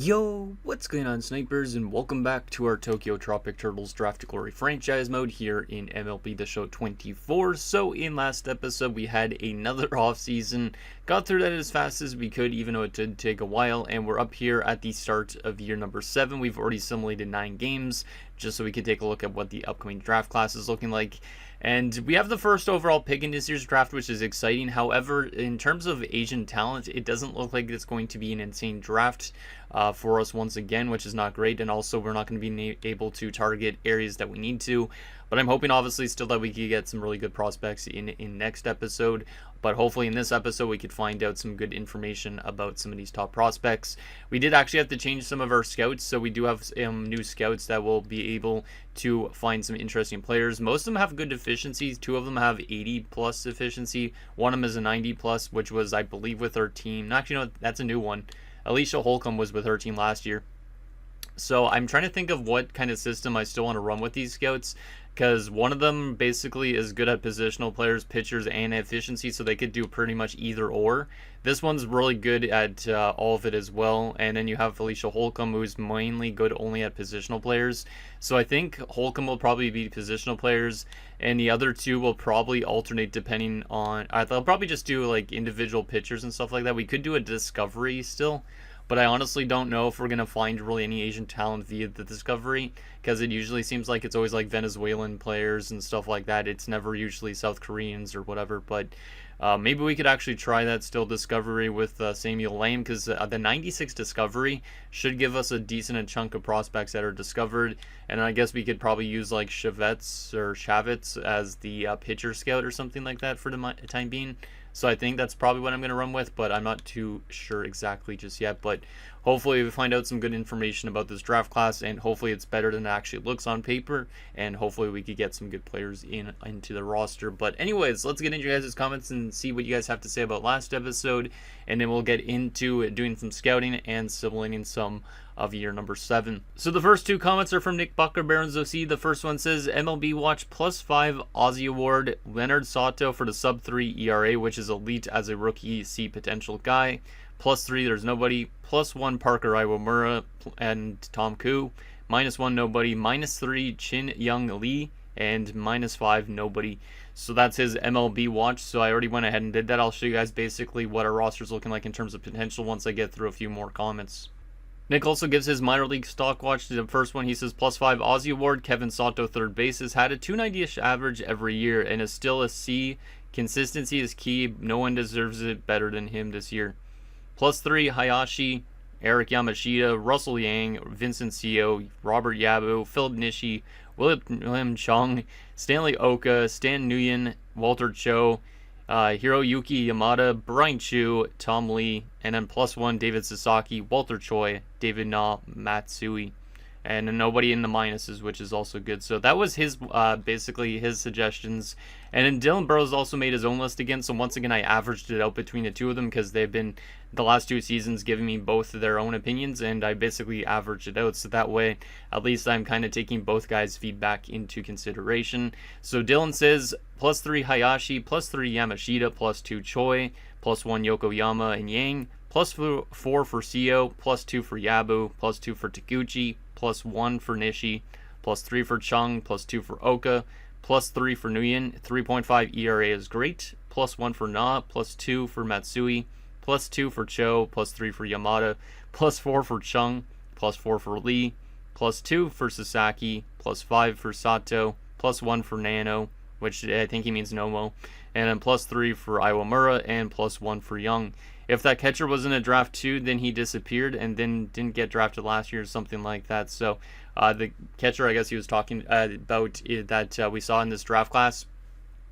Yo, what's going on, snipers, and welcome back to our Tokyo Tropic Turtles Draft to Glory franchise mode here in MLB The Show 24. So in last episode we had another off season, got through that as fast as we could even though it did take a while, and we're up here at the start of year number 7. We've already simulated 9 games just so we could take a look at what the upcoming draft class is looking like. And we have the first overall pick in this year's draft, which is exciting. However, in terms of Asian talent, it doesn't look like it's going to be an insane draft for us once again, which is not great. And also, we're not going to be able to target areas that we need to. But I'm hoping, obviously, still that we could get some really good prospects in next episode. But hopefully in this episode, we could find out some good information about some of these top prospects. We did actually have to change some of our scouts, so we do have new scouts that will be able to find some interesting players. Most of them have good efficiencies. 2 of them have 80 plus efficiency. One of them is a 90 plus, which was, I believe, with her team. Actually, no, that's a new one. Alicia Holcomb was with her team last year. So I'm trying to think of what kind of system I still want to run with these scouts, because one of them basically is good at positional players, pitchers, and efficiency, so they could do pretty much either or. This one's really good at all of it as well. And then you have Felicia Holcomb, who's mainly good only at positional players. So I think Holcomb will probably be positional players, and the other 2 will probably alternate depending on... they'll probably just do like individual pitchers and stuff like that. We could do a discovery still, but I honestly don't know if we're going to find really any Asian talent via the discovery, because it usually seems like it's always like Venezuelan players and stuff like that. It's never usually South Koreans or whatever, but maybe we could actually try that still discovery with Samuel Lame, because the 96 discovery should give us a decent chunk of prospects that are discovered. And I guess we could probably use like Shavitz as the pitcher scout or something like that for the time being. So I think that's probably what I'm going to run with, but I'm not too sure exactly just yet. But hopefully we find out some good information about this draft class, and hopefully it's better than it actually looks on paper, and hopefully we could get some good players into the roster. But anyways, let's get into your guys' comments and see what you guys have to say about last episode, and then we'll get into doing some scouting and simulating some of year number 7. So the first 2 comments are from Nick Bucker, Barons OC. The first one says, MLB Watch +5 Aussie Award, Leonard Sato for the sub-3 ERA, which is elite as a rookie C potential guy. +3, there's nobody. +1, Parker Iwamura and Tom Koo. -1, nobody. -3, Chin Young Lee. And -5, nobody. So that's his MLB Watch. So I already went ahead and did that. I'll show you guys basically what our roster's looking like in terms of potential once I get through a few more comments. Nick also gives his minor league stock watch. The first one, he says, +5 Aussie Award, Kevin Sato, third base, has had a 290-ish average every year and is still a C. Consistency is key. No one deserves it better than him this year. +3 Hayashi, Eric Yamashita, Russell Yang, Vincent Seo, Robert Yabu, Philip Nishi, William Chung, Stanley Oka, Stan Nguyen, Walter Cho, Hiroyuki Yamada, Brian Chu, Tom Lee, and then +1 David Sasaki, Walter Choi, David Na, Matsui, and nobody in the minuses, which is also good. So that was his basically his suggestions. And then Dylan Burrows also made his own list again. So once again, I averaged it out between the 2 of them, because they've been the last 2 seasons giving me both their own opinions, and I basically averaged it out. So that way, at least I'm kind of taking both guys' feedback into consideration. So Dylan says +3 Hayashi, +3 Yamashita, +2 Choi, +1 Yokoyama and Yang, +4 for Seo, +2 for Yabu, +2 for Taguchi, +1 for Nishi, +3 for Chung, +2 for Oka, +3 for Nguyen. 3.5 ERA is great. +1 for Na, +2 for Matsui, +2 for Cho, +3 for Yamada, +4 for Chung, +4 for Lee, +2 for Sasaki, +5 for Sato, +1 for Nano, which I think he means Nomo, and then +3 for Iwamura, and +1 for Young. If that catcher was in a draft 2, then he disappeared and then didn't get drafted last year or something like that. So the catcher, I guess he was talking about that we saw in this draft class,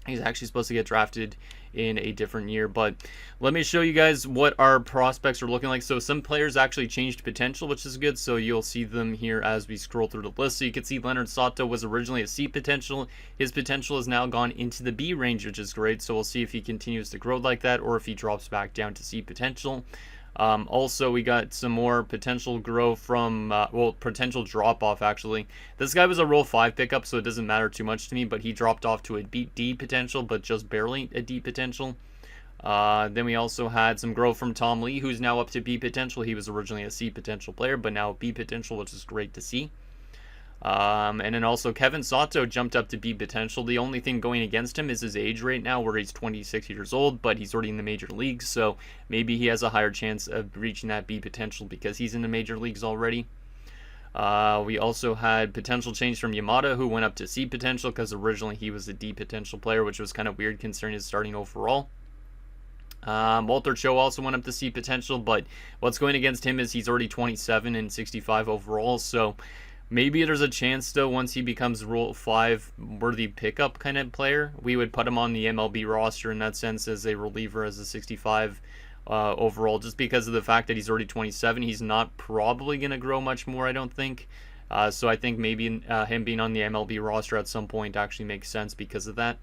he's actually supposed to get drafted in a different year. But let me show you guys what our prospects are looking like. So some players actually changed potential, which is good. So you'll see them here as we scroll through the list. So you can see Leonard Sato was originally a C potential. His potential has now gone into the B range, which is great. So we'll see if he continues to grow like that or if he drops back down to C potential. Also, we got some more potential grow from, potential drop off actually. This guy was a roll 5 pickup, so it doesn't matter too much to me, but he dropped off to a D potential, but just barely a D potential. Then we also had some growth from Tom Lee, who's now up to B potential. He was originally a C potential player, but now B potential, which is great to see. And then also Kevin Sato jumped up to B potential. The only thing going against him is his age right now, where he's 26 years old, but he's already in the major leagues, so maybe he has a higher chance of reaching that B potential because he's in the major leagues already. We also had potential change from Yamada, who went up to C potential because originally he was a D potential player, which was kind of weird considering his starting overall. Walter Cho also went up to C potential, but what's going against him is he's already 27 and 65 overall, so maybe there's a chance still once he becomes Rule 5 worthy pickup kind of player, we would put him on the MLB roster in that sense as a reliever as a 65 overall, just because of the fact that he's already 27. He's not probably going to grow much more, I don't think. So I think maybe him being on the MLB roster at some point actually makes sense because of that.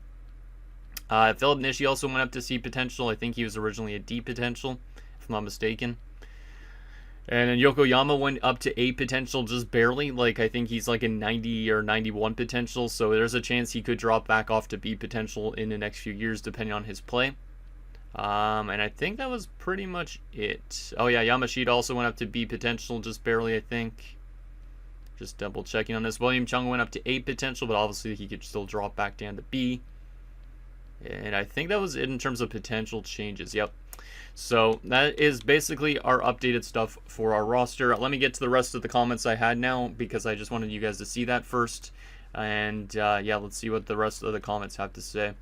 Philip Nishi also went up to C potential. I think he was originally a D potential, if I'm not mistaken. And then Yokoyama went up to A potential just barely. Like, I think he's like a 90 or 91 potential. So there's a chance he could drop back off to B potential in the next few years, depending on his play. And I think that was pretty much it. Oh, yeah, Yamashita also went up to B potential just barely, I think. Just double checking on this. William Chung went up to A potential, but obviously he could still drop back down to B. And I think that was it in terms of potential changes. Yep. So that is basically our updated stuff for our roster. Let me get to the rest of the comments I had now because I just wanted you guys to see that first. And yeah, let's see what the rest of the comments have to say.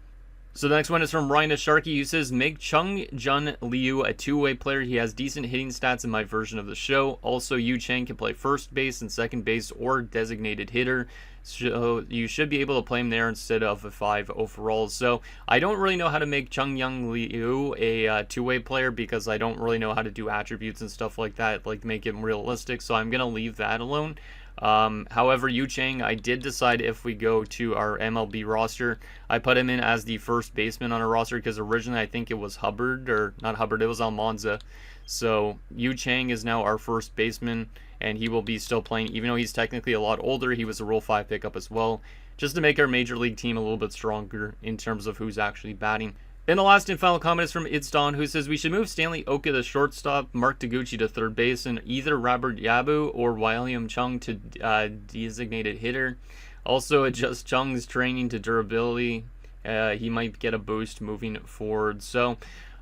So the next one is from Ryan Sharkey, who says, make Chung Jun Liu a two-way player. He has decent hitting stats in my version of the show. Also, Yu Chang can play first base and second base or designated hitter. So you should be able to play him there instead of a 5 overall. So I don't really know how to make Chung Young Liu a two-way player because I don't really know how to do attributes and stuff like that, like make him realistic. So I'm going to leave that alone. However, Yu Chang, I did decide if we go to our MLB roster, I put him in as the first baseman on our roster because originally I think it was Hubbard, or not Hubbard, it was Almanza. So Yu Chang is now our first baseman, and he will be still playing, even though he's technically a lot older. He was a Rule 5 pickup as well, just to make our major league team a little bit stronger in terms of who's actually batting. And the last and final comment is from It's Dawn, who says we should move Stanley Oka to shortstop, Mark Taguchi to third base, and either Robert Yabu or William Chung to designated hitter. Also adjust Chung's training to durability. He might get a boost moving forward. So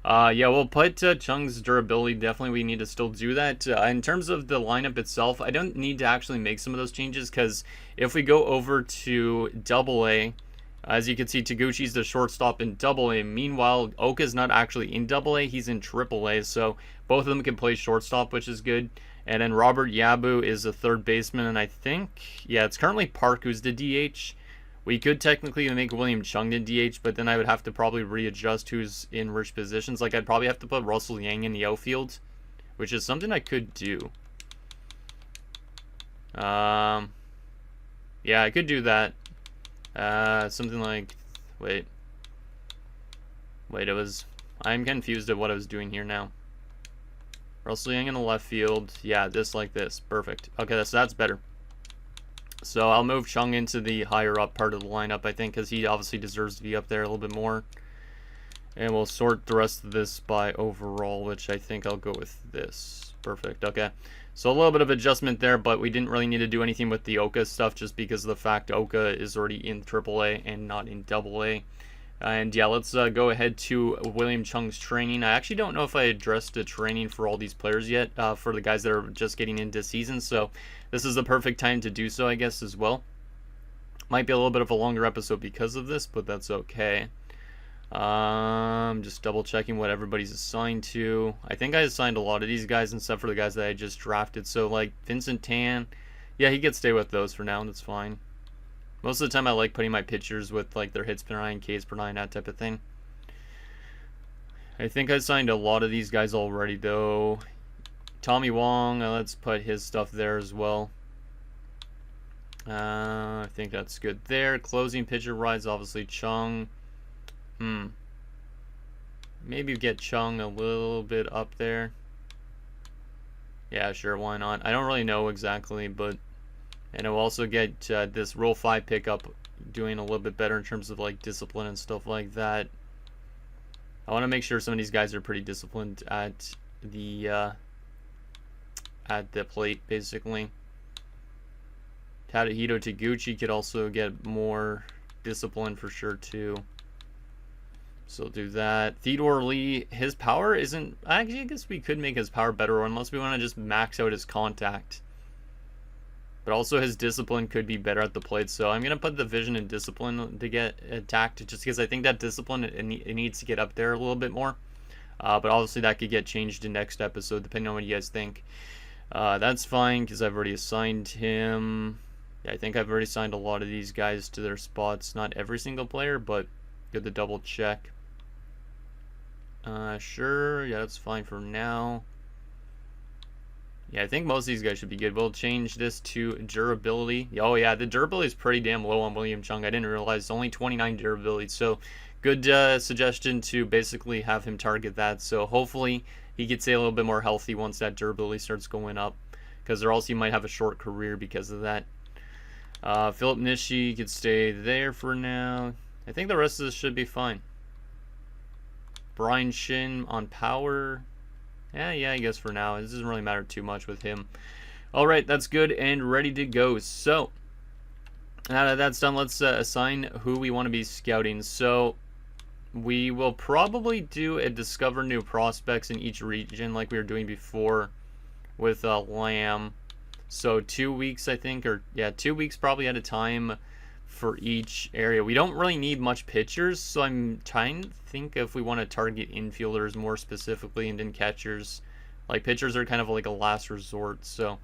yeah, we'll put Chung's durability. Definitely we need to still do that. In terms of the lineup itself, I don't need to actually make some of those changes because if we go over to AA, as you can see, Taguchi's the shortstop in AA. Meanwhile, Oka's not actually in AA. He's in AAA. So both of them can play shortstop, which is good. And then Robert Yabu is a third baseman. And I think, yeah, it's currently Park who's the DH. We could technically make William Chung the DH, but then I would have to probably readjust who's in which positions. Like, I'd probably have to put Russell Yang in the outfield, which is something I could do. Yeah, I could do that. Something like, wait, it was, I'm confused at what I was doing here now. Russell Yang in the left field, yeah, this like this, perfect. Okay, that's better. So I'll move Chung into the higher up part of the lineup, I think, because he obviously deserves to be up there a little bit more. And we'll sort the rest of this by overall, which I think I'll go with this. Perfect, okay. So a little bit of adjustment there, but we didn't really need to do anything with the Oka stuff just because of the fact Oka is already in AAA and not in AA. And yeah, let's go ahead to William Chung's training. I actually don't know if I addressed the training for all these players yet, for the guys that are just getting into season. So this is the perfect time to do so, I guess, as well. Might be a little bit of a longer episode because of this, but that's okay. Just double checking what everybody's assigned to. I think I assigned a lot of these guys except for the guys that I just drafted. So like Vincent Tan, yeah, he could stay with those for now, and that's fine. Most of the time I like putting my pitchers with like their hits per 9, Ks per 9, that type of thing. I think I signed a lot of these guys already though. Tommy Wong, let's put his stuff there as well. I think that's good there. Closing pitcher rides, obviously Chung. Maybe get Chung a little bit up there. Yeah, sure, why not? I don't really know exactly, but... And I'll also get this Rule 5 pickup doing a little bit better in terms of like discipline and stuff like that. I want to make sure some of these guys are pretty disciplined at the plate, basically. Tadahito Taguchi could also get more discipline for sure, too. So we'll do that. Theodore Lee, his power isn't... Actually, I guess we could make his power better, unless we want to just max out his contact. But also his discipline could be better at the plate. So I'm going to put the vision and discipline to get attacked, just because I think that discipline, it needs to get up there a little bit more. But obviously that could get changed in next episode, depending on what you guys think. That's fine, because I've already assigned him. Yeah, I think I've already assigned a lot of these guys to their spots. Not every single player, but good to double check. Sure, yeah, that's fine for now. Yeah, I think most of these guys should be good. We'll change this to durability. Oh yeah, the durability is pretty damn low on William Chung. I didn't realize it's only 29 durability. So good suggestion to basically have him target that. So hopefully he could stay a little bit more healthy once that durability starts going up, because or else he might have a short career because of that. Philip Nishi could stay there for now. I think the rest of this should be fine. Brian Shin on power. Yeah, I guess for now. It doesn't really matter too much with him. Alright, that's good and ready to go. So, now that that's done, let's assign who we want to be scouting. So, we will probably do a discover new prospects in each region like we were doing before with Lamb. So 2 weeks, I think, or yeah, 2 weeks probably at a time for each area. We don't really need much pitchers, so I'm trying to think if we want to target infielders more specifically and then catchers. Like, pitchers are kind of like a last resort, so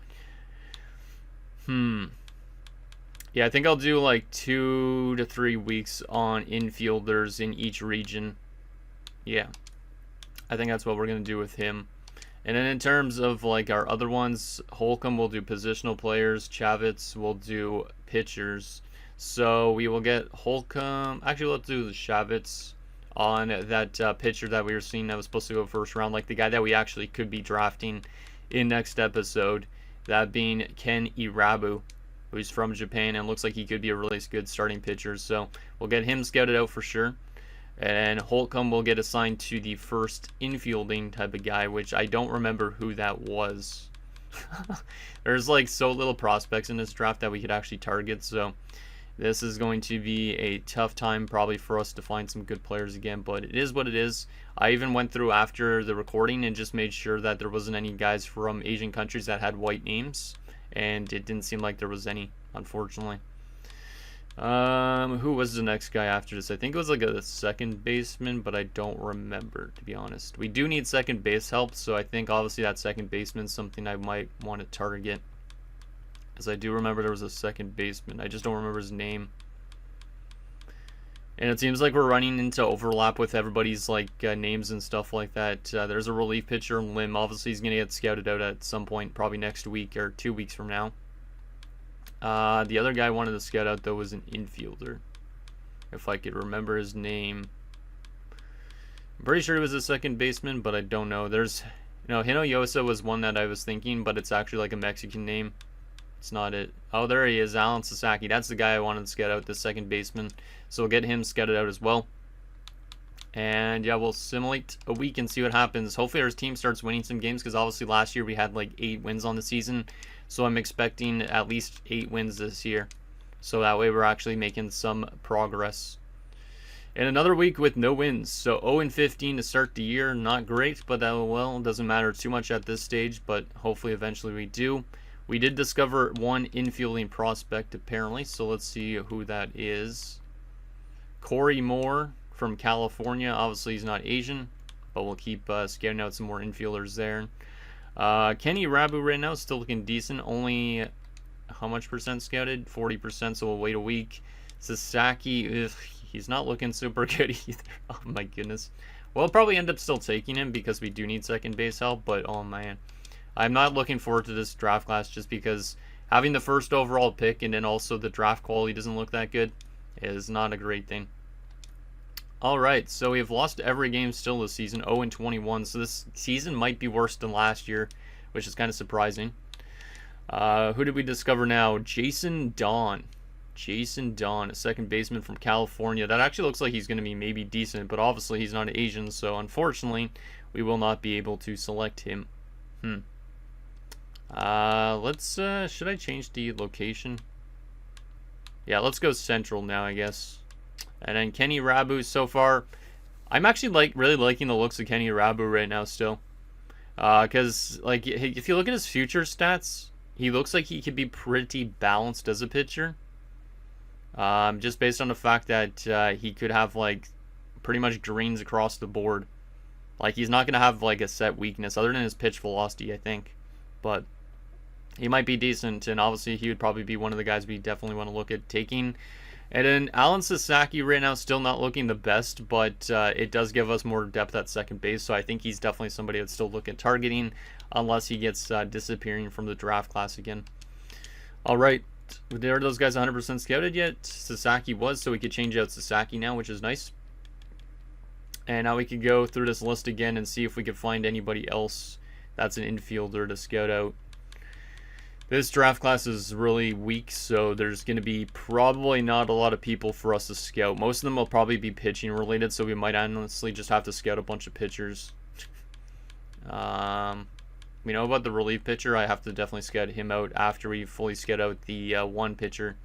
yeah, I think I'll do like 2 to 3 weeks on infielders in each region. Yeah, I think that's what we're gonna do with him. And then in terms of like our other ones, Holcomb will do positional players, Chavez will do pitchers. So we will get Holcomb. Actually, let's do the Chavez on that pitcher that we were seeing that was supposed to go first round, like the guy that we actually could be drafting in next episode. That being Ken Irabu, who's from Japan and looks like he could be a really good starting pitcher. So we'll get him scouted out for sure. And Holcomb will get assigned to the first infielding type of guy, which I don't remember who that was. There's like so little prospects in this draft that we could actually target, so this is going to be a tough time probably for us to find some good players again, but it is what it is. I even went through after the recording and just made sure that there wasn't any guys from Asian countries that had white names, and it didn't seem like there was any, unfortunately. Who was the next guy after this? I think it was like a second baseman, but I don't remember, to be honest. We do need second base help, so I think obviously that second baseman is something I might want to target, because I do remember there was a second baseman. I just don't remember his name. And it seems like we're running into overlap with everybody's like names and stuff like that. There's a relief pitcher, Lim. Obviously he's going to get scouted out at some point, probably next week or 2 weeks from now. The other guy I wanted to scout out, though, was an infielder, if I could remember his name. I'm pretty sure he was a second baseman, but I don't know. There's, Hinoyosa was one that I was thinking, but it's actually like a Mexican name. It's not it. Oh, there he is, Alan Sasaki. That's the guy I wanted to scout out, the second baseman. So we'll get him scouted out as well. And yeah, we'll simulate a week and see what happens. Hopefully our team starts winning some games, because obviously last year we had like 8 wins on the season. So I'm expecting at least 8 wins this year. So that way we're actually making some progress. And another week with no wins. So 0-15 to start the year. Not great, but well, it doesn't matter too much at this stage. But hopefully eventually we do. We did discover one infielding prospect apparently. So let's see who that is. Corey Moore from California. Obviously he's not Asian, but we'll keep scouting out some more infielders there. Kenny Rabu right now is still looking decent. Only how much percent scouted? 40%, so we'll wait a week. Sasaki, he's not looking super good either. Oh my goodness. We'll probably end up still taking him because we do need second base help, but oh man. I'm not looking forward to this draft class just because having the first overall pick and then also the draft quality doesn't look that good is not a great thing. Alright, so we have lost every game still this season, 0-21, so this season might be worse than last year, which is kind of surprising. Who did we discover now? Jason Dawn. Jason Dawn, a second baseman from California. That actually looks like he's going to be maybe decent, but obviously he's not Asian, so unfortunately we will not be able to select him. Should I change the location? Yeah, let's go Central now, I guess. And then Kenny Rabu, so far, I'm actually really liking the looks of Kenny Rabu right now still. Because, like, if you look at his future stats, he looks like he could be pretty balanced as a pitcher. Just based on the fact that he could have, like, pretty much greens across the board. Like, he's not going to have, like, a set weakness other than his pitch velocity, I think. But he might be decent, and obviously he would probably be one of the guys we definitely want to look at taking. And then Alan Sasaki right now still not looking the best, but it does give us more depth at second base, so I think he's definitely somebody I'd still look at targeting unless he gets disappearing from the draft class again. All right, are those guys 100% scouted yet? Sasaki was, so we could change out Sasaki now, which is nice. And now we could go through this list again and see if we could find anybody else that's an infielder to scout out. This draft class is really weak, so there's going to be probably not a lot of people for us to scout. Most of them will probably be pitching related, so we might honestly just have to scout a bunch of pitchers. We know about the relief pitcher. I have to definitely scout him out after we fully scout out the one pitcher.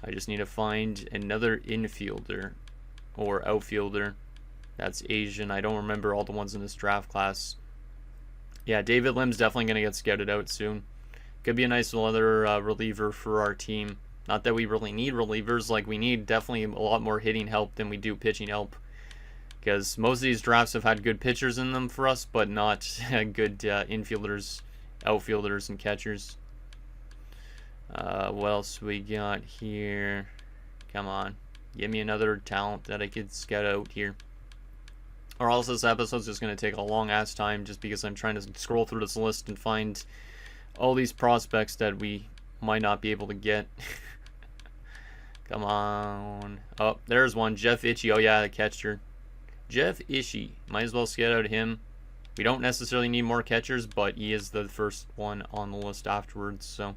I just need to find another infielder or outfielder that's Asian. I don't remember all the ones in this draft class. Yeah, David Lim's definitely going to get scouted out soon. Could be a nice other reliever for our team. Not that we really need relievers. Like, we need definitely a lot more hitting help than we do pitching help. Because most of these drafts have had good pitchers in them for us, but not good infielders, outfielders, and catchers. What else we got here? Come on. Give me another talent that I could scout out here. Or else this episode's just going to take a long-ass time just because I'm trying to scroll through this list and find all these prospects that we might not be able to get. Come on. Oh, there's one. Jeff Itchie. Oh, yeah, the catcher. Jeff Itchie. Might as well scout out him. We don't necessarily need more catchers, but he is the first one on the list afterwards. So,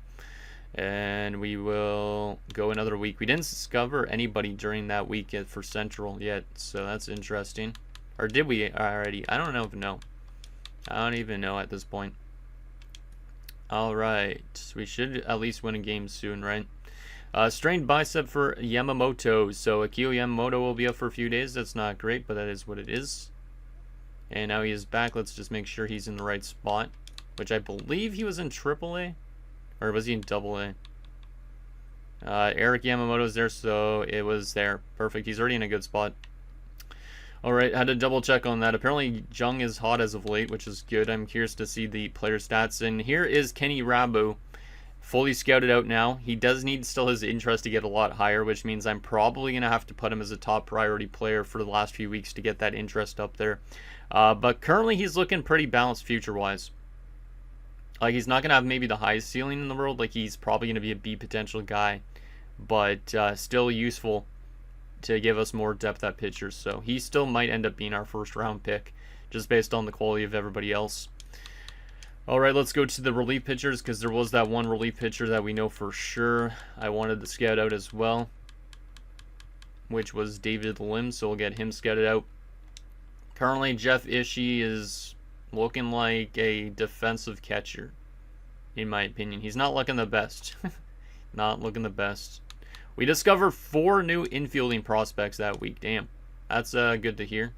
and we will go another week. We didn't discover anybody during that week for Central yet, so that's interesting. Or did we already? I don't know. No. I don't even know at this point. Alright. We should at least win a game soon, right? Strained bicep for Yamamoto. So Akio Yamamoto will be up for a few days. That's not great, but that is what it is. And now he is back. Let's just make sure he's in the right spot. Which I believe he was in AAA. Or was he in AA? Eric Yamamoto's there, so it was there. Perfect. He's already in a good spot. Alright, had to double check on that. Apparently, Jung is hot as of late, which is good. I'm curious to see the player stats. And here is Kenny Rabu, fully scouted out now. He does need still his interest to get a lot higher, which means I'm probably going to have to put him as a top priority player for the last few weeks to get that interest up there. But currently, he's looking pretty balanced future-wise. Like, he's not going to have maybe the highest ceiling in the world. Like, he's probably going to be a B potential guy, but still useful to give us more depth at pitchers. So he still might end up being our first round pick just based on the quality of everybody else. Alright, let's go to the relief pitchers because there was that one relief pitcher that we know for sure I wanted to scout out as well, which was David Lim, so we'll get him scouted out. Currently, Jeff Itchie is looking like a defensive catcher, in my opinion. He's not looking the best. Not looking the best. We discovered 4 new infielding prospects that week. Damn, that's good to hear.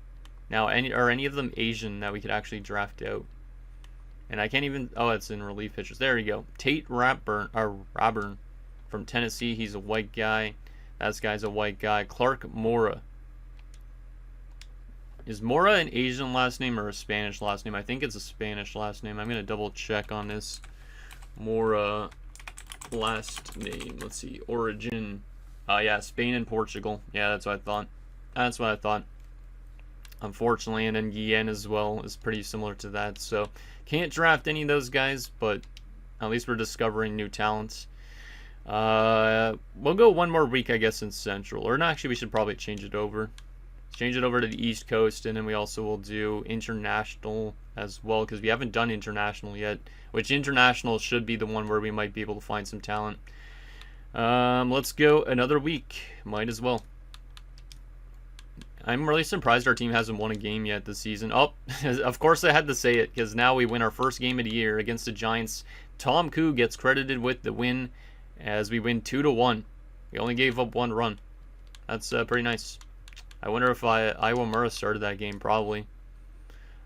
Now, are any of them Asian that we could actually draft out? And I can't even... Oh, it's in relief pitchers. There you go. Tate Raburn from Tennessee. He's a white guy. That guy's a white guy. Clark Mora. Is Mora an Asian last name or a Spanish last name? I think it's a Spanish last name. I'm going to double check on this. Mora... last name, let's see, origin, yeah, Spain and Portugal. Yeah, that's what I thought. Unfortunately, and then Guillen as well is pretty similar to that, so can't draft any of those guys, but at least we're discovering new talents. We'll go one more week, I guess, in Central, or no, actually we should probably change it over to the East Coast, and then we also will do International as well, because we haven't done International yet, which International should be the one where we might be able to find some talent. Let's go another week. Might as well. I'm really surprised our team hasn't won a game yet this season. Oh, of course I had to say it, because now we win our first game of the year against the Giants. Tom Koo gets credited with the win as we win 2-1. We only gave up 1 run. That's pretty nice. I wonder if Iwamura started that game, probably.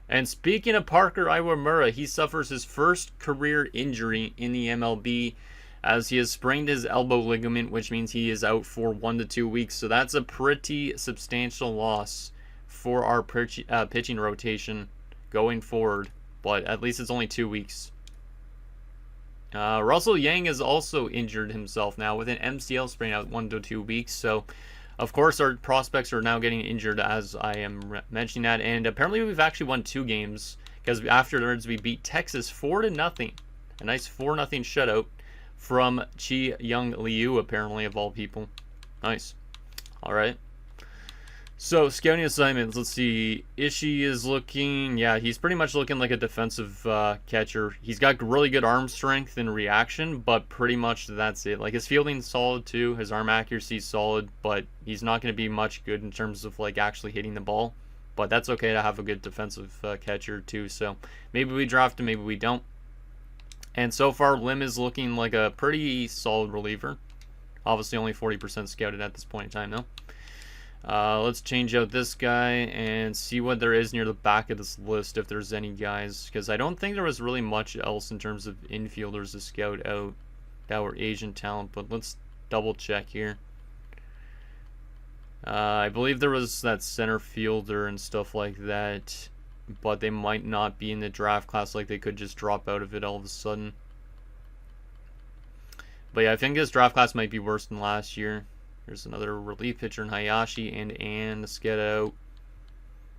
And speaking of Parker Iwamura, he suffers his first career injury in the MLB as he has sprained his elbow ligament, which means he is out for 1 to 2 weeks. So that's a pretty substantial loss for our pitching rotation going forward. But at least it's only 2 weeks. Russell Yang has also injured himself now with an MCL sprain out 1 to 2 weeks. So, of course, our prospects are now getting injured as I am mentioning that. And apparently we've actually won 2 games because afterwards we beat Texas 4-0. A nice 4-0 shutout from Chi Young Liu, apparently, of all people. Nice. All right. So, scouting assignments. Let's see. Ishii is looking... Yeah, he's pretty much looking like a defensive catcher. He's got really good arm strength and reaction, but pretty much that's it. Like, his fielding's solid, too. His arm accuracy's solid, but he's not going to be much good in terms of, like, actually hitting the ball. But that's okay to have a good defensive catcher, too. So, maybe we draft him, maybe we don't. And so far, Lim is looking like a pretty solid reliever. Obviously, only 40% scouted at this point in time, though. Let's change out this guy and see what there is near the back of this list, if there's any guys. Because I don't think there was really much else in terms of infielders to scout out that were Asian talent. But let's double check here. I believe there was that center fielder and stuff like that. But they might not be in the draft class, like they could just drop out of it all of a sudden. But yeah, I think this draft class might be worse than last year. There's another relief pitcher in Hayashi and a scout out.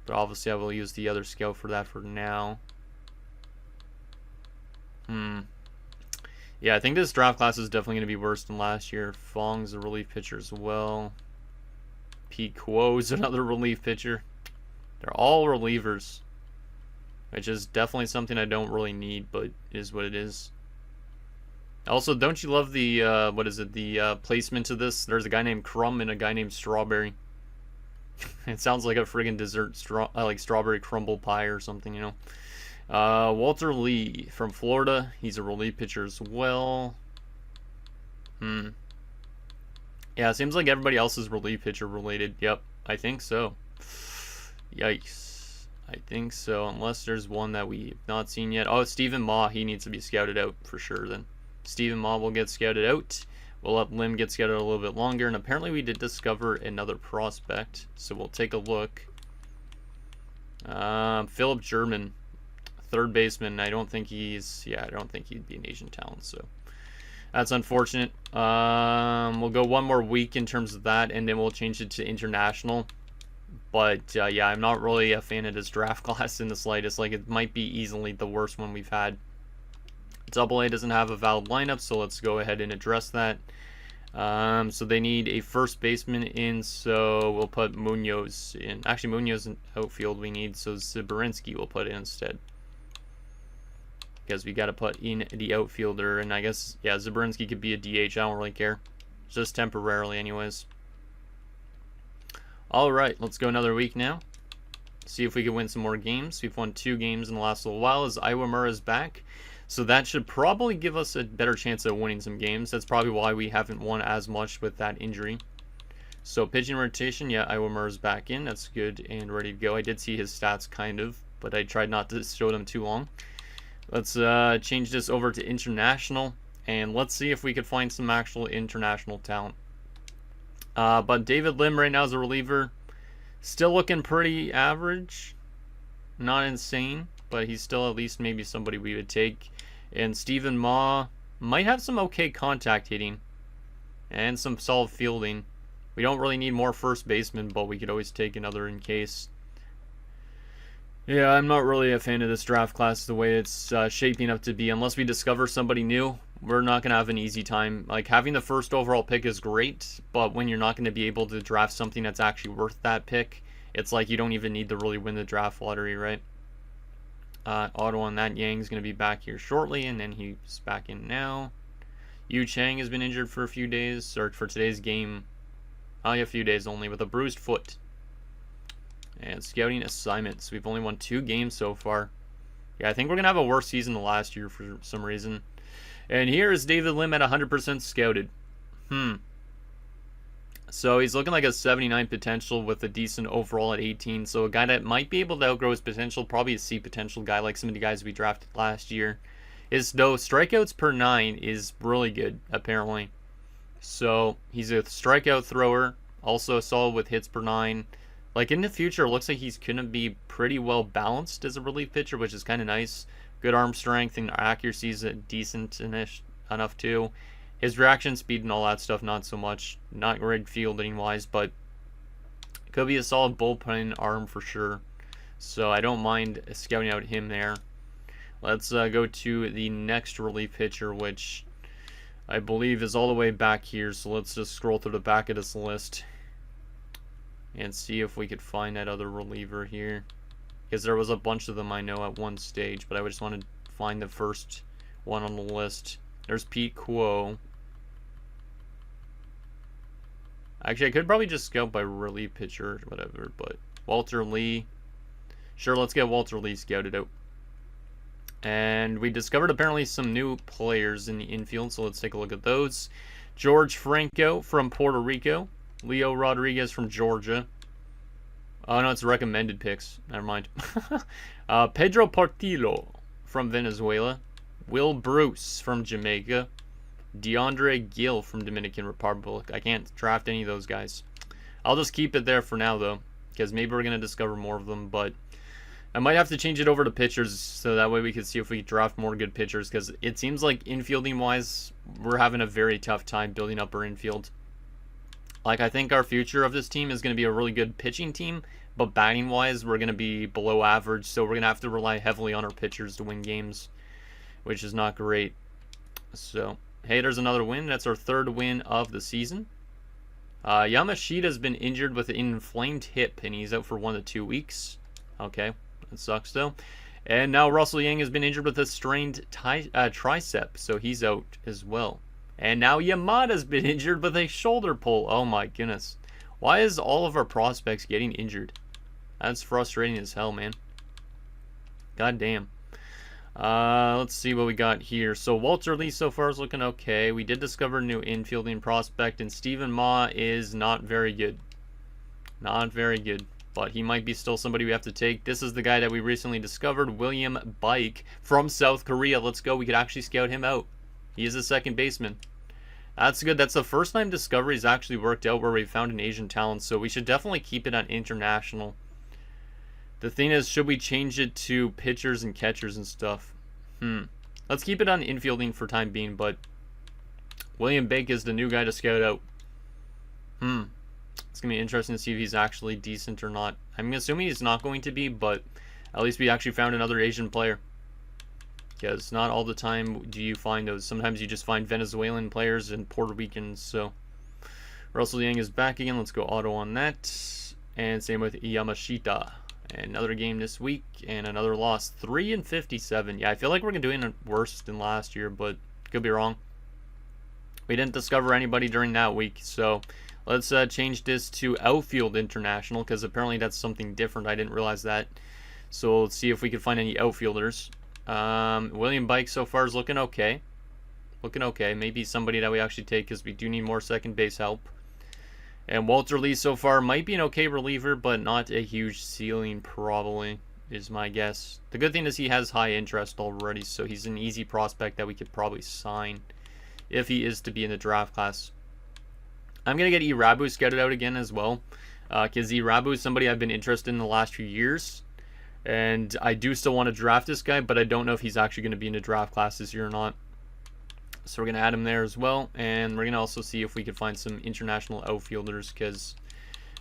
But obviously I will use the other scout for that for now. Yeah, I think this draft class is definitely going to be worse than last year. Fong's a relief pitcher as well. Pete Kuo's another relief pitcher. They're all relievers, which is definitely something I don't really need, but is what it is. Also, don't you love the, placement of this? There's a guy named Crumb and a guy named Strawberry. It sounds like a friggin' dessert, like strawberry crumble pie or something, you know. Walter Lee from Florida. He's a relief pitcher as well. Yeah, it seems like everybody else is relief pitcher related. Yep, I think so. Yikes. I think so, unless there's one that we've not seen yet. Oh, Stephen Ma, he needs to be scouted out for sure then. Stephen Ma will get scouted out. We'll let Lim get scouted a little bit longer, and apparently we did discover another prospect, so we'll take a look. Philip German, third baseman. I don't think he's, I don't think he'd be an Asian talent, so that's unfortunate. We'll go 1 more week in terms of that, and then we'll change it to international. But yeah, I'm not really a fan of this draft class in the slightest. Like, it might be easily the worst one we've had. AA doesn't have a valid lineup, so let's go ahead and address that. So they need a first baseman in, so we'll put Munoz in. Actually, Munoz in outfield we need, so Ziberinsky we'll put in instead. Because we got to put in the outfielder, and I guess, yeah, Ziberinsky could be a DH. I don't really care. Just temporarily anyways. Alright, let's go another week now. See if we can win some more games. We've won 2 games in the last little while as Iwamura is back. So that should probably give us a better chance of winning some games. That's probably why we haven't won as much with that injury. So pitching rotation, yeah, Iwamura's back in. That's good and ready to go. I did see his stats kind of, but I tried not to show them too long. Let's change this over to international, and let's see if we could find some actual international talent. But David Lim right now is a reliever. Still looking pretty average. Not insane, but he's still at least maybe somebody we would take. And Stephen Ma might have some okay contact hitting and some solid fielding. We don't really need more first basemen, but we could always take another in case. Yeah, I'm not really a fan of this draft class the way it's shaping up to be. Unless we discover somebody new, we're not going to have an easy time. Like, having the first overall pick is great, but when you're not going to be able to draft something that's actually worth that pick, it's like you don't even need to really win the draft lottery, right? Auto on that. Yang's going to be back here shortly, and then he's back in now. Yu Chang has been injured for a few days, or for today's game. Only a few days only, with a bruised foot. And scouting assignments. We've only won 2 games so far. Yeah, I think we're going to have a worse season than last year for some reason. And here is David Lim at 100% scouted. So he's looking like a 79 potential with a decent overall at 18. So a guy that might be able to outgrow his potential. Probably a C potential guy like some of the guys we drafted last year. Though strikeouts per 9 is really good, apparently. So he's a strikeout thrower. Also solid with hits per 9. Like in the future, it looks like he's going to be pretty well balanced as a relief pitcher, which is kind of nice. Good arm strength and accuracy is decent enough too. His reaction speed and all that stuff, not so much. Not great fielding wise, but could be a solid bullpen arm for sure. So I don't mind scouting out him there. Let's go to the next relief pitcher, which I believe is all the way back here. So let's just scroll through the back of this list and see if we could find that other reliever here. Because there was a bunch of them I know at one stage, but I just want to find the first one on the list. There's Pete Quo. Actually, I could probably just scout by relief pitcher or whatever, but Walter Lee. Sure, let's get Walter Lee scouted out. And we discovered apparently some new players in the infield, so let's take a look at those. George Franco from Puerto Rico. Leo Rodriguez from Georgia. Oh, no, it's recommended picks. Never mind. Pedro Portillo from Venezuela. Will Bruce from Jamaica. DeAndre Gill from Dominican Republic. I can't draft any of those guys. I'll just keep it there for now, though, because maybe we're going to discover more of them, but I might have to change it over to pitchers so that way we can see if we can draft more good pitchers, because it seems like infielding-wise, we're having a very tough time building up our infield. Like, I think our future of this team is going to be a really good pitching team, but batting-wise, we're going to be below average, so we're going to have to rely heavily on our pitchers to win games, which is not great. So, hey, there's another win. That's our 3rd win of the season. Yamashita's been injured with an inflamed hip, and he's out for 1 to 2 weeks. Okay, that sucks, though. And now Russell Yang has been injured with a strained tricep, so he's out as well. And now Yamada's been injured with a shoulder pull. Oh my goodness. Why is all of our prospects getting injured? That's frustrating as hell, man. God damn. Let's see what we got here. So Walter Lee so far is looking okay. We did discover a new infielding prospect, and Stephen Ma is not very good. Not very good. But he might be still somebody we have to take. This is the guy that we recently discovered, William Bike from South Korea. Let's go. We could actually scout him out. He is a second baseman. That's good. That's the first time discovery's actually worked out where we found an Asian talent, so we should definitely keep it on international. The thing is, should we change it to pitchers and catchers and stuff? Let's keep it on infielding for time being, but William Bake is the new guy to scout out. It's going to be interesting to see if he's actually decent or not. I'm assuming he's not going to be, but at least we actually found another Asian player. Because not all the time do you find those. Sometimes you just find Venezuelan players and Puerto Ricans. So Russell Yang is back again. Let's go auto on that. And same with Yamashita. And another game this week and another loss. 3-57. Yeah, I feel like we're doing worse than last year, but could be wrong. We didn't discover anybody during that week. So let's change this to outfield international, because apparently that's something different. I didn't realize that. So let's see if we can find any outfielders. William Bike so far is looking okay. Looking okay. Maybe somebody that we actually take, because we do need more second base help. And Walter Lee so far might be an okay reliever, but not a huge ceiling probably, is my guess. The good thing is he has high interest already, so he's an easy prospect that we could probably sign if he is to be in the draft class. I'm going to get Irabu scouted out again as well, because Irabu is somebody I've been interested in the last few years. And I do still want to draft this guy, but I don't know if he's actually going to be in the draft class this year or not. So we're going to add him there as well. And we're going to also see if we can find some international outfielders, because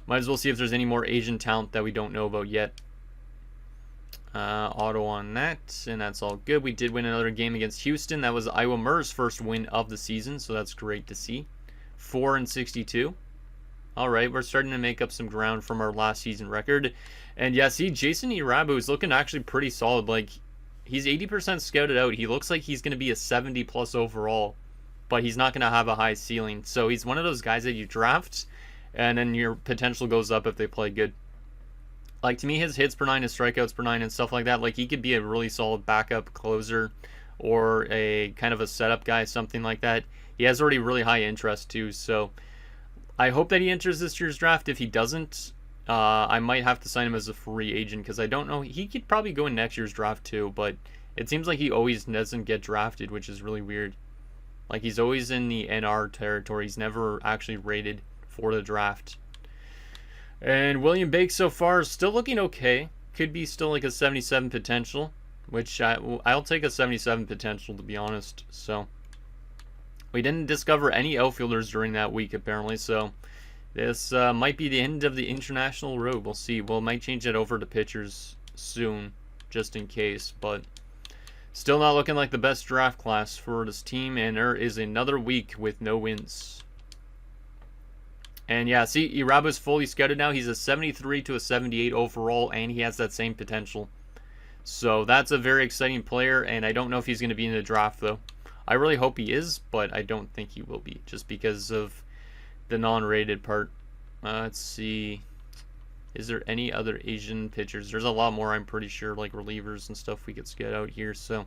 might as well see if there's any more Asian talent that we don't know about yet. Auto on that, and that's all good. We did win another game against Houston. That was Iowa Murr's first win of the season, so that's great to see. 4-62. Alright, we're starting to make up some ground from our last season record. And yeah, see, Jason Irabu is looking actually pretty solid. Like, he's 80% scouted out. He looks like he's going to be a 70+ overall. but he's not going to have a high ceiling. So he's one of those guys that you draft, and then your potential goes up if they play good. Like, to me, his hits per 9, his strikeouts per 9, and stuff like that, like, he could be a really solid backup closer or a kind of a setup guy, something like that. He has already really high interest, too, so I hope that he enters this year's draft. If he doesn't, I might have to sign him as a free agent, because I don't know. He could probably go in next year's draft, too, but it seems like he always doesn't get drafted, which is really weird. Like, he's always in the NR territory. He's never actually rated for the draft. And William Bake so far is still looking okay. Could be still like a 77 potential, which I'll take a 77 potential, to be honest. So we didn't discover any outfielders during that week, apparently. So this might be the end of the international road. We'll see. We might change it over to pitchers soon, just in case. But still not looking like the best draft class for this team. And there is another week with no wins. And yeah, see, Irabu's fully scouted now. He's a 73 to a 78 overall, and he has that same potential. So that's a very exciting player, and I don't know if he's going to be in the draft, though. I really hope he is, but I don't think he will be, just because of the non-rated part. Let's see. Is there any other Asian pitchers? There's a lot more, I'm pretty sure, like relievers and stuff we could scout out here, so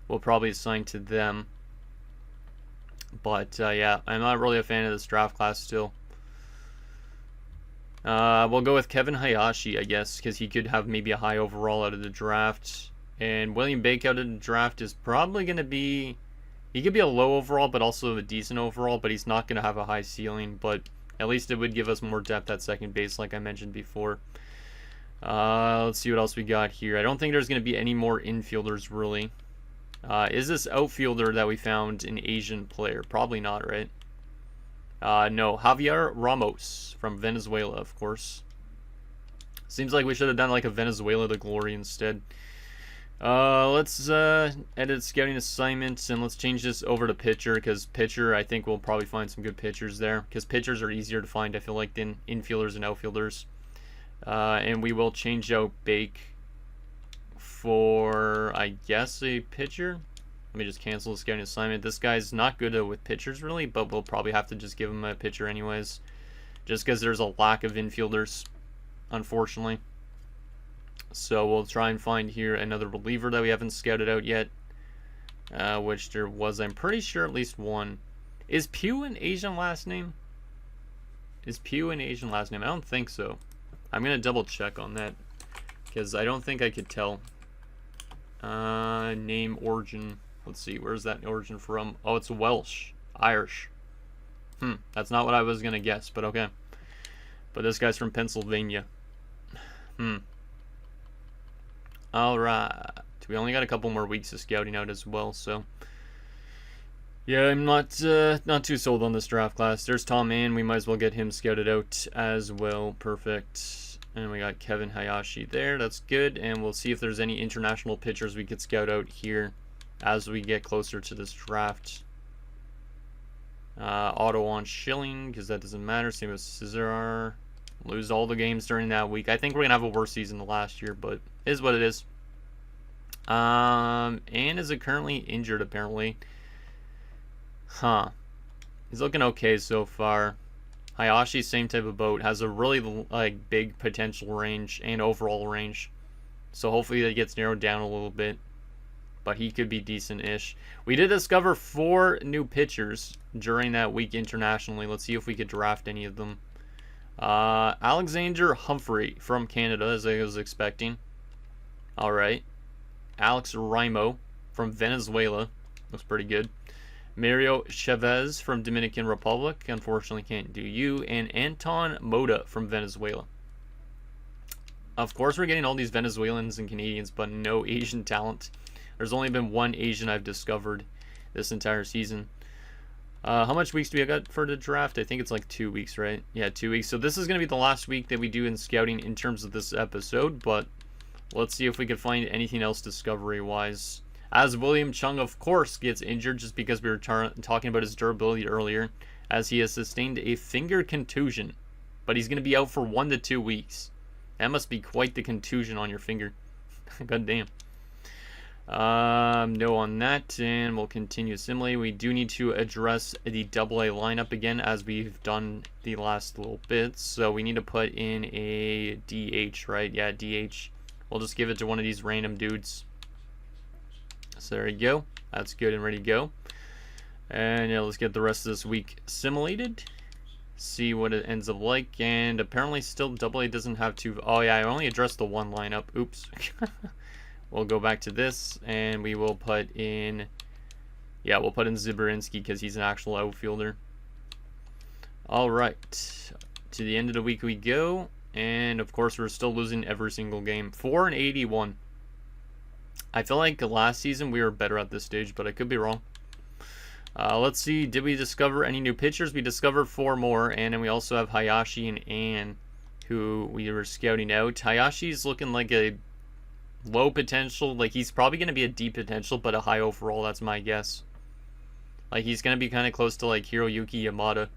we'll probably assign to them. But yeah, I'm not really a fan of this draft class still. We'll go with Kevin Hayashi, I guess, because he could have maybe a high overall out of the draft. And William Bake out of the draft is probably going to be... He could be a low overall, but also a decent overall, but he's not going to have a high ceiling. But at least it would give us more depth at second base, like I mentioned before. Let's see what else we got here. I don't think there's going to be any more infielders, really. Is this outfielder that we found an Asian player? Probably not, right? No, Javier Ramos from Venezuela, of course. Seems like we should have done like a Venezuela to glory instead. Let's edit scouting assignments, and let's change this over to pitcher, because pitcher, I think we'll probably find some good pitchers there, because pitchers are easier to find, I feel like, than infielders and outfielders. And we will change out Bake for, I guess, a pitcher. Let me just cancel the scouting assignment. This guy's not good with pitchers, really, but we'll probably have to just give him a pitcher anyways, just because there's a lack of infielders, unfortunately. So we'll try and find here another reliever that we haven't scouted out yet, which there was, I'm pretty sure, at least one. Is Pugh an Asian last name? Is Pugh an Asian last name? I don't think so. I'm going to double check on that, because I don't think I could tell. Name, origin... Let's see, where's that origin from? Oh, it's Welsh. Irish. That's not what I was going to guess, but okay. But this guy's from Pennsylvania. Alright. We only got a couple more weeks of scouting out as well, so... Yeah, I'm not too sold on this draft class. There's Tom Mann. We might as well get him scouted out as well. Perfect. And we got Kevin Hayashi there. That's good. And we'll see if there's any international pitchers we could scout out here as we get closer to this draft. Auto on Schilling, because that doesn't matter. Same as Cesar. Lose all the games during that week. I think we're going to have a worse season than last year, but it is what it is. And is it currently injured, apparently? He's looking okay so far. Hayashi, same type of boat. Has a really big potential range and overall range. So hopefully that gets narrowed down a little bit. But he could be decent-ish. We did discover 4 new pitchers during that week internationally. Let's see if we could draft any of them. Alexander Humphrey from Canada, as I was expecting. Alright. Alex Rimo from Venezuela. Looks pretty good. Mario Chavez from Dominican Republic. Unfortunately can't do you. And Anton Mota from Venezuela. Of course we're getting all these Venezuelans and Canadians, but no Asian talent. There's only been 1 Asian I've discovered this entire season. How much weeks do we got for the draft? I think it's like 2 weeks, right? Yeah, 2 weeks. So this is going to be the last week that we do in scouting in terms of this episode, but let's see if we can find anything else discovery-wise. As William Chung, of course, gets injured, just because we were talking about his durability earlier, as he has sustained a finger contusion, but he's going to be out for 1 to 2 weeks. That must be quite the contusion on your finger. God damn. No on that, and we'll continue assembly. We do need to address the AA lineup again, as we've done the last little bits. So we need to put in a DH, right? Yeah, DH. We'll just give it to one of these random dudes. So there you go. That's good and ready to go. And yeah, let's get the rest of this week simulated. See what it ends up like. And apparently still AA doesn't have to... Oh yeah, I only addressed the one lineup. Oops. We'll go back to this, and we will put in... Yeah, we'll put in Ziberinski because he's an actual outfielder. Alright. To the end of the week we go. And, of course, we're still losing every single game. 4-81. I feel like last season we were better at this stage, but I could be wrong. Let's see. Did we discover any new pitchers? We discovered 4 more, and then we also have Hayashi and Ann, who we were scouting out. Hayashi's looking like a low potential. Like, he's probably going to be a deep potential, but a high overall. That's my guess. Like, he's going to be kind of close to, like, Hiroyuki Yamada.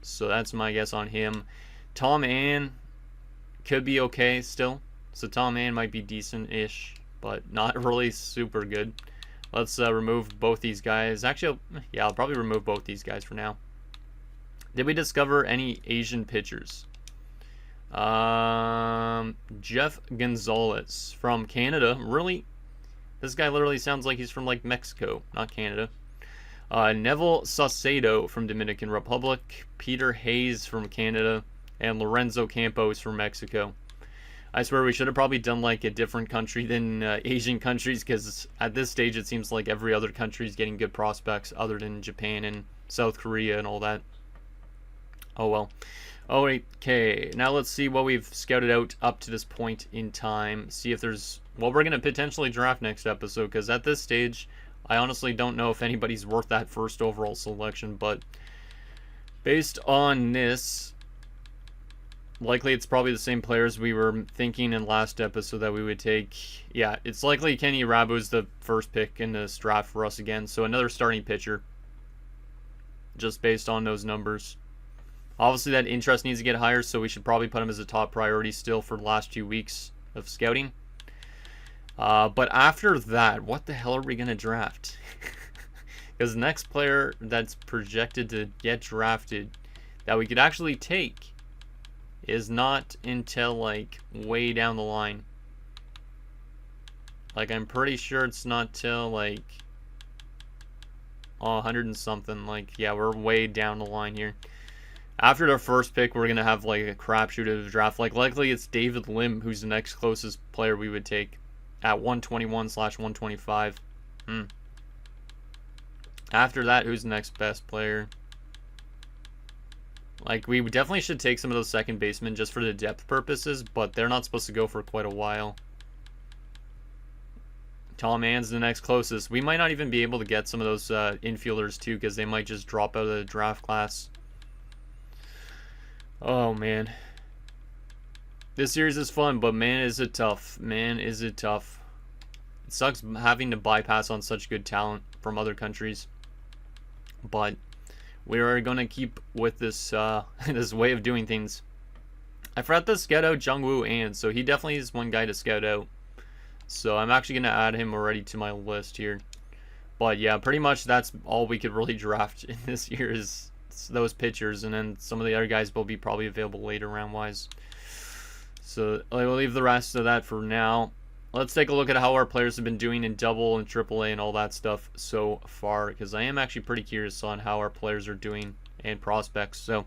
So that's my guess on him. Tom Ann could be okay still. So Tom Ann might be decent-ish, but not really super good. Let's remove both these guys. Actually, yeah, I'll probably remove both these guys for now. Did we discover any Asian pitchers? Jeff Gonzalez from Canada. Really? This guy literally sounds like he's from like Mexico, not Canada. Neville Saucedo from Dominican Republic. Peter Hayes from Canada. And Lorenzo Campos from Mexico. I swear we should have probably done like a different country than Asian countries, because at this stage it seems like every other country is getting good prospects other than Japan and South Korea and all that. Oh well. Okay, now let's see what we've scouted out up to this point in time. See if there's... Well, we're going to potentially draft next episode, because at this stage, I honestly don't know if anybody's worth that first overall selection, but based on this, likely it's probably the same players we were thinking in last episode that we would take. Yeah, it's likely Kenny Rabu's the first pick in this draft for us again, so another starting pitcher, just based on those numbers. Obviously, that interest needs to get higher, so we should probably put him as a top priority still for the last 2 weeks of scouting. But after that, what the hell are we going to draft? Because the next player that's projected to get drafted that we could actually take is not until, like, way down the line. Like, I'm pretty sure it's not till, like, 100 and something. Like, yeah, we're way down the line here. After their first pick, we're going to have, like, a crapshoot of the draft. Like, likely it's David Lim, who's the next closest player we would take at 121/125. After that, who's the next best player? Like, we definitely should take some of those second basemen just for the depth purposes, but they're not supposed to go for quite a while. Tom Ann's the next closest. We might not even be able to get some of those infielders, too, because they might just drop out of the draft class. Oh, man. This series is fun, but man, is it tough. Man, is it tough. It sucks having to bypass on such good talent from other countries. But we are going to keep with this this way of doing things. I forgot to scout out Jungwoo An, so he definitely is one guy to scout out. So I'm actually going to add him already to my list here. But yeah, pretty much that's all we could really draft in this year is those pitchers, and then some of the other guys will be probably available later round-wise. So I will leave the rest of that for now. Let's take a look at how our players have been doing in Double and AAA and all that stuff so far, because I am actually pretty curious on how our players are doing and prospects. So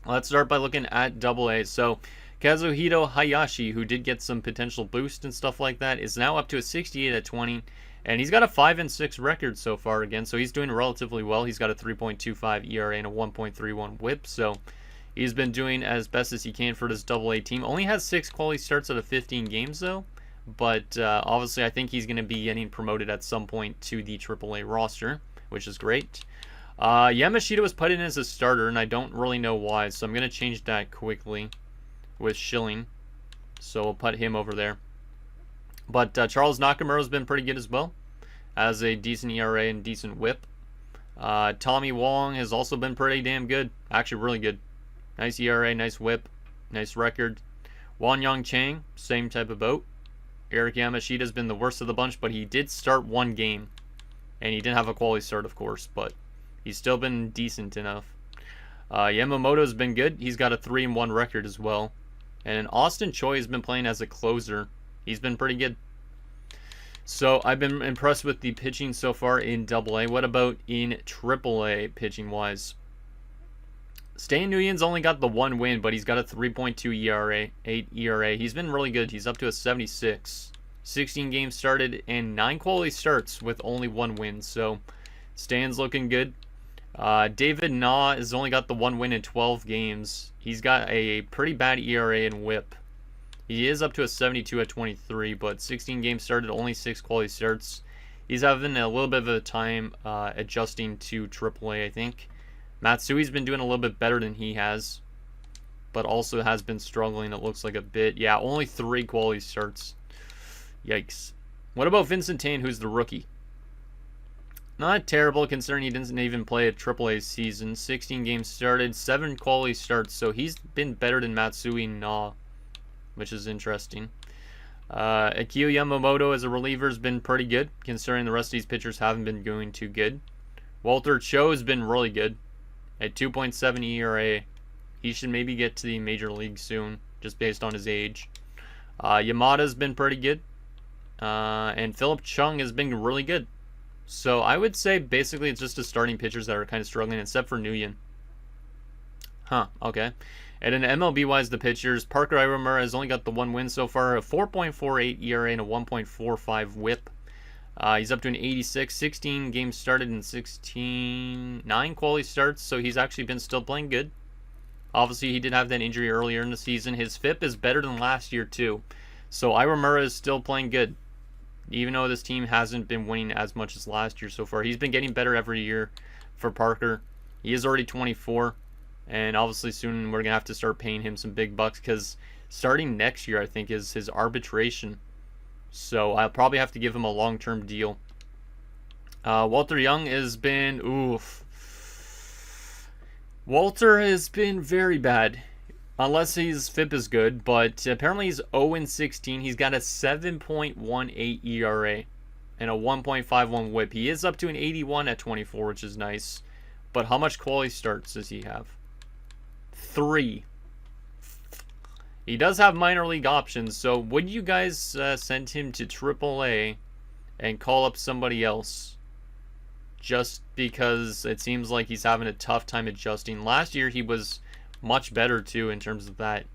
let's start by looking at AA. So Kazuhito Hayashi, who did get some potential boost and stuff like that, is now up to a 68 at 20. And he's got a 5-6 record so far again, so he's doing relatively well. He's got a 3.25 ERA and a 1.31 WHIP, so he's been doing as best as he can for this AA team. Only has 6 quality starts out of 15 games, though. But obviously, I think he's going to be getting promoted at some point to the AAA roster, which is great. Yamashita was put in as a starter, and I don't really know why, so I'm going to change that quickly with Schilling. So we'll put him over there. But Charles Nakamura's been pretty good as well, as a decent ERA and decent WHIP. Tommy Wong has also been pretty damn good, actually really good. Nice ERA, nice WHIP, nice record. Wanyang Chang, same type of boat. Eric Yamashita's been the worst of the bunch, but he did start one game. And he didn't have a quality start, of course, but he's still been decent enough. Yamamoto's been good. He's got a 3-1 record as well. And Austin Choi has been playing as a closer. He's been pretty good. So I've been impressed with the pitching so far in AA. What about in AAA pitching-wise? Stan Nguyen's only got the 1 win, but he's got a 3.2 ERA, 8 ERA. He's been really good. He's up to a 76. 16 games started and 9 quality starts with only 1 win. So Stan's looking good. David Na has only got the 1 win in 12 games. He's got a pretty bad ERA and whip. He is up to a 72 at 23, but 16 games started, only 6 quality starts. He's having a little bit of a time adjusting to AAA, I think. Matsui's been doing a little bit better than he has, but also has been struggling, it looks like, a bit. Yeah, only 3 quality starts. Yikes. What about Vincent Tan, who's the rookie? Not terrible, considering he didn't even play a AAA season. 16 games started, 7 quality starts, so he's been better than Matsui Na, which is interesting. Akio Yamamoto as a reliever has been pretty good, considering the rest of these pitchers haven't been going too good. Walter Cho has been really good at 2.7 ERA. He should maybe get to the major league soon, just based on his age. Yamada's been pretty good. And Philip Chung has been really good. So I would say basically it's just the starting pitchers that are kind of struggling, except for Nguyen. Okay. And then MLB-wise, the pitchers, Parker Iwamura has only got the 1 win so far, a 4.48 ERA and a 1.45 whip. He's up to an 86, 16 games started in 9 quality starts, so he's actually been still playing good. Obviously, he did have that injury earlier in the season. His FIP is better than last year, too. So Iwamura is still playing good, even though this team hasn't been winning as much as last year so far. He's been getting better every year for Parker. He is already 24, and obviously soon we're going to have to start paying him some big bucks, because starting next year, I think, is his arbitration. So I'll probably have to give him a long-term deal. Walter Young has been, Walter has been very bad. Unless his FIP is good, but apparently he's 0-16. He's got a 7.18 ERA and a 1.51 whip. He is up to an 81 at 24, which is nice. But how much quality starts does he have? 3. He does have minor league options, so would you guys send him to AAA and call up somebody else? Just because it seems like he's having a tough time adjusting. Last year he was much better too in terms of that.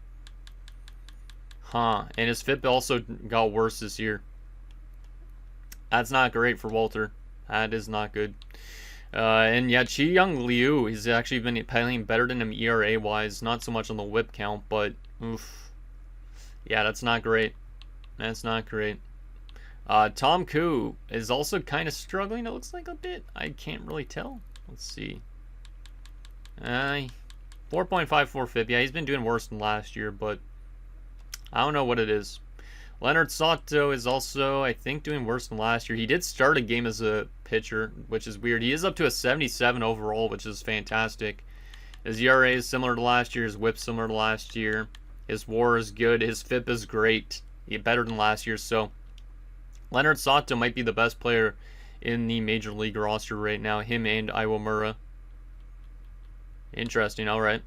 And his FIP also got worse this year. That's not great for Walter. That is not good. And yeah, Chi Young Liu has actually been playing better than him ERA wise. Not so much on the whip count, but oof. Yeah, that's not great. That's not great. Tom Koo is also kind of struggling, it looks like, a bit. I can't really tell. Let's see. 4.54 FIP. Yeah, he's been doing worse than last year, but I don't know what it is. Leonard Sato is also, I think, doing worse than last year. He did start a game as a pitcher, which is weird. He is up to a 77 overall, which is fantastic. His ERA is similar to last year. His whip similar to last year. His WAR is good. His FIP is great. Better than last year. So Leonard Sato might be the best player in the Major League roster right now. Him and Iwamura. Interesting. All right.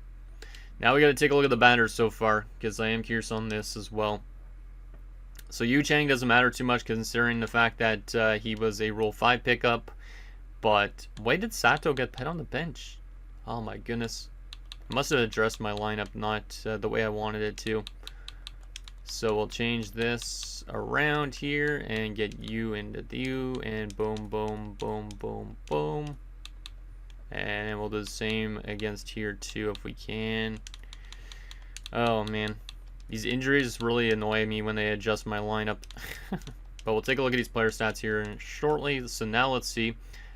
Now we got to take a look at the batters so far, because I am curious on this as well. So Yu Chang doesn't matter too much, considering the fact that he was a Rule 5 pickup. But why did Sato get put on the bench? Oh my goodness. I must have addressed my lineup not the way I wanted it to. So we'll change this around here and get you into you, and boom, boom, boom, boom, boom. And we'll do the same against here too if we can. Oh man. These injuries really annoy me when they adjust my lineup. But we'll take a look at these player stats here shortly. So now let's see.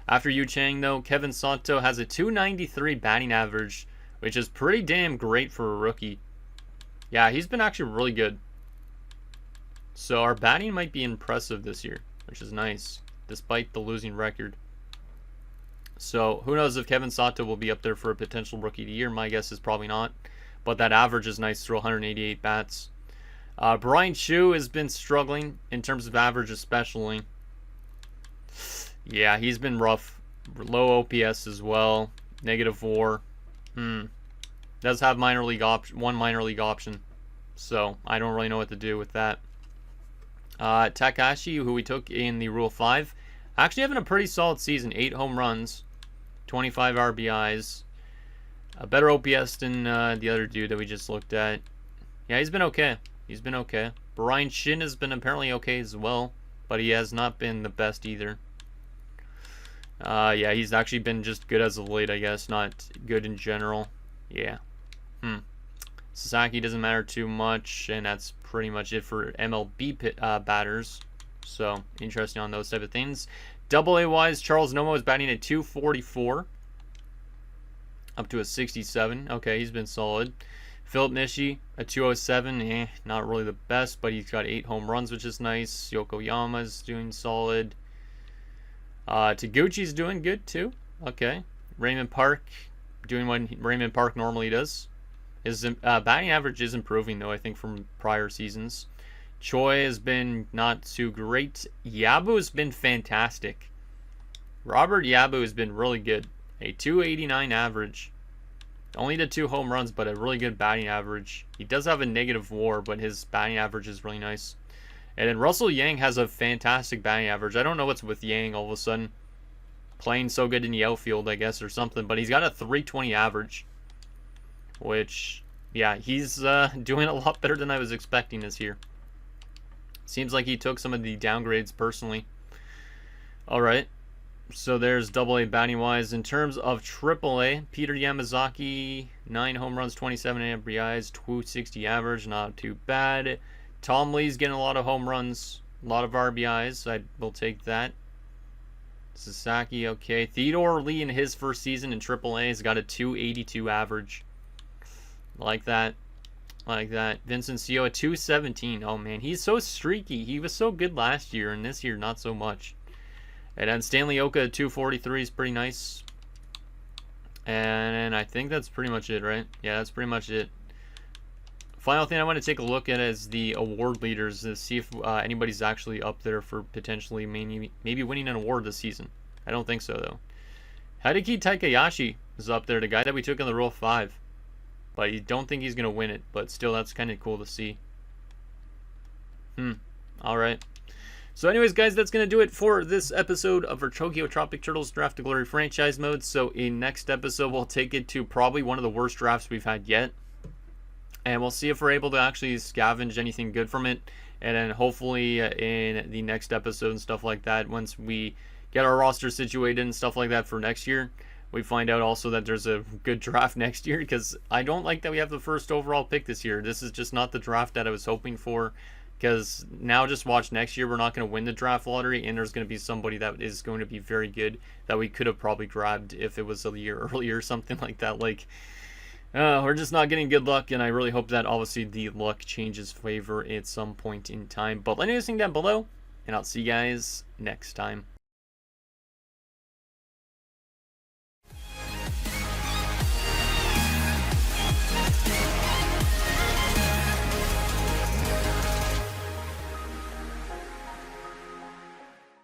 After Yu Chang, though, Kevin Sato has a 293 batting average, which is pretty damn great for a rookie. Yeah, he's been actually really good. So our batting might be impressive this year, which is nice, despite the losing record. So who knows if Kevin Sato will be up there for a potential rookie of the year. My guess is probably not. But that average is nice through 188 bats. Brian Chu has been struggling in terms of average, especially. Yeah, he's been rough. Low OPS as well. -4. Does have one minor league option. So I don't really know what to do with that. Takashi, who we took in the Rule 5, actually having a pretty solid season. 8 home runs, 25 RBIs. A better OPS than the other dude that we just looked at. Yeah, he's been okay. He's been okay. Brian Shin has been apparently okay as well, but he has not been the best either. Yeah, he's actually been just good as of late, I guess. Not good in general. Yeah. Sasaki doesn't matter too much, and that's pretty much it for MLB batters. So, interesting on those type of things. AA-wise, Charles Nomo is batting at 244. Up to a 67. Okay, he's been solid. Philip Nishi, a 207. Not really the best, but he's got 8 home runs, which is nice. Yokoyama's doing solid. Taguchi's doing good, too. Okay. Raymond Park doing what Raymond Park normally does. His batting average is improving, though, I think, from prior seasons. Choi has been not too great. Yabu has been fantastic. Robert Yabu has been really good. A 289 average. Only the 2 home runs, but a really good batting average. He does have a negative WAR, but his batting average is really nice. And then Russell Yang has a fantastic batting average. I don't know what's with Yang all of a sudden. Playing so good in the outfield, I guess, or something. But he's got a 320 average. Which, yeah, he's doing a lot better than I was expecting this year. Seems like he took some of the downgrades personally. Alright. So there's AA batting wise. In terms of AAA, Peter Yamazaki, 9 home runs, 27 RBIs, 260 average, not too bad. Tom Lee's getting a lot of home runs, a lot of RBIs. I will take that. Sasaki, okay. Theodore Lee in his first season in AAA has got a 282 average. Like that. Like that. Vincent Seo, a 217. Oh man, he's so streaky. He was so good last year, and this year not so much. And then Stanley Oka, 243 is pretty nice. And I think that's pretty much it, right? Yeah, that's pretty much it. Final thing I want to take a look at is the award leaders to see if anybody's actually up there for potentially maybe winning an award this season. I don't think so, though. Hideki Takayashi is up there, the guy that we took in the Rule 5. But I don't think he's going to win it, but still, that's kind of cool to see. Alright. So anyways, guys, that's going to do it for this episode of our Tokyo Tropic Turtles Draft to Glory franchise mode. So in next episode, we'll take it to probably one of the worst drafts we've had yet. And we'll see if we're able to actually scavenge anything good from it. And then hopefully in the next episode and stuff like that, once we get our roster situated and stuff like that for next year, we find out also that there's a good draft next year. Because I don't like that we have the first overall pick this year. This is just not the draft that I was hoping for. Because now just watch next year, we're not going to win the draft lottery, and there's going to be somebody that is going to be very good that we could have probably grabbed if it was a year earlier or something like that. Like, we're just not getting good luck, and I really hope that obviously the luck changes favor at some point in time. But let me know down below, and I'll see you guys next time.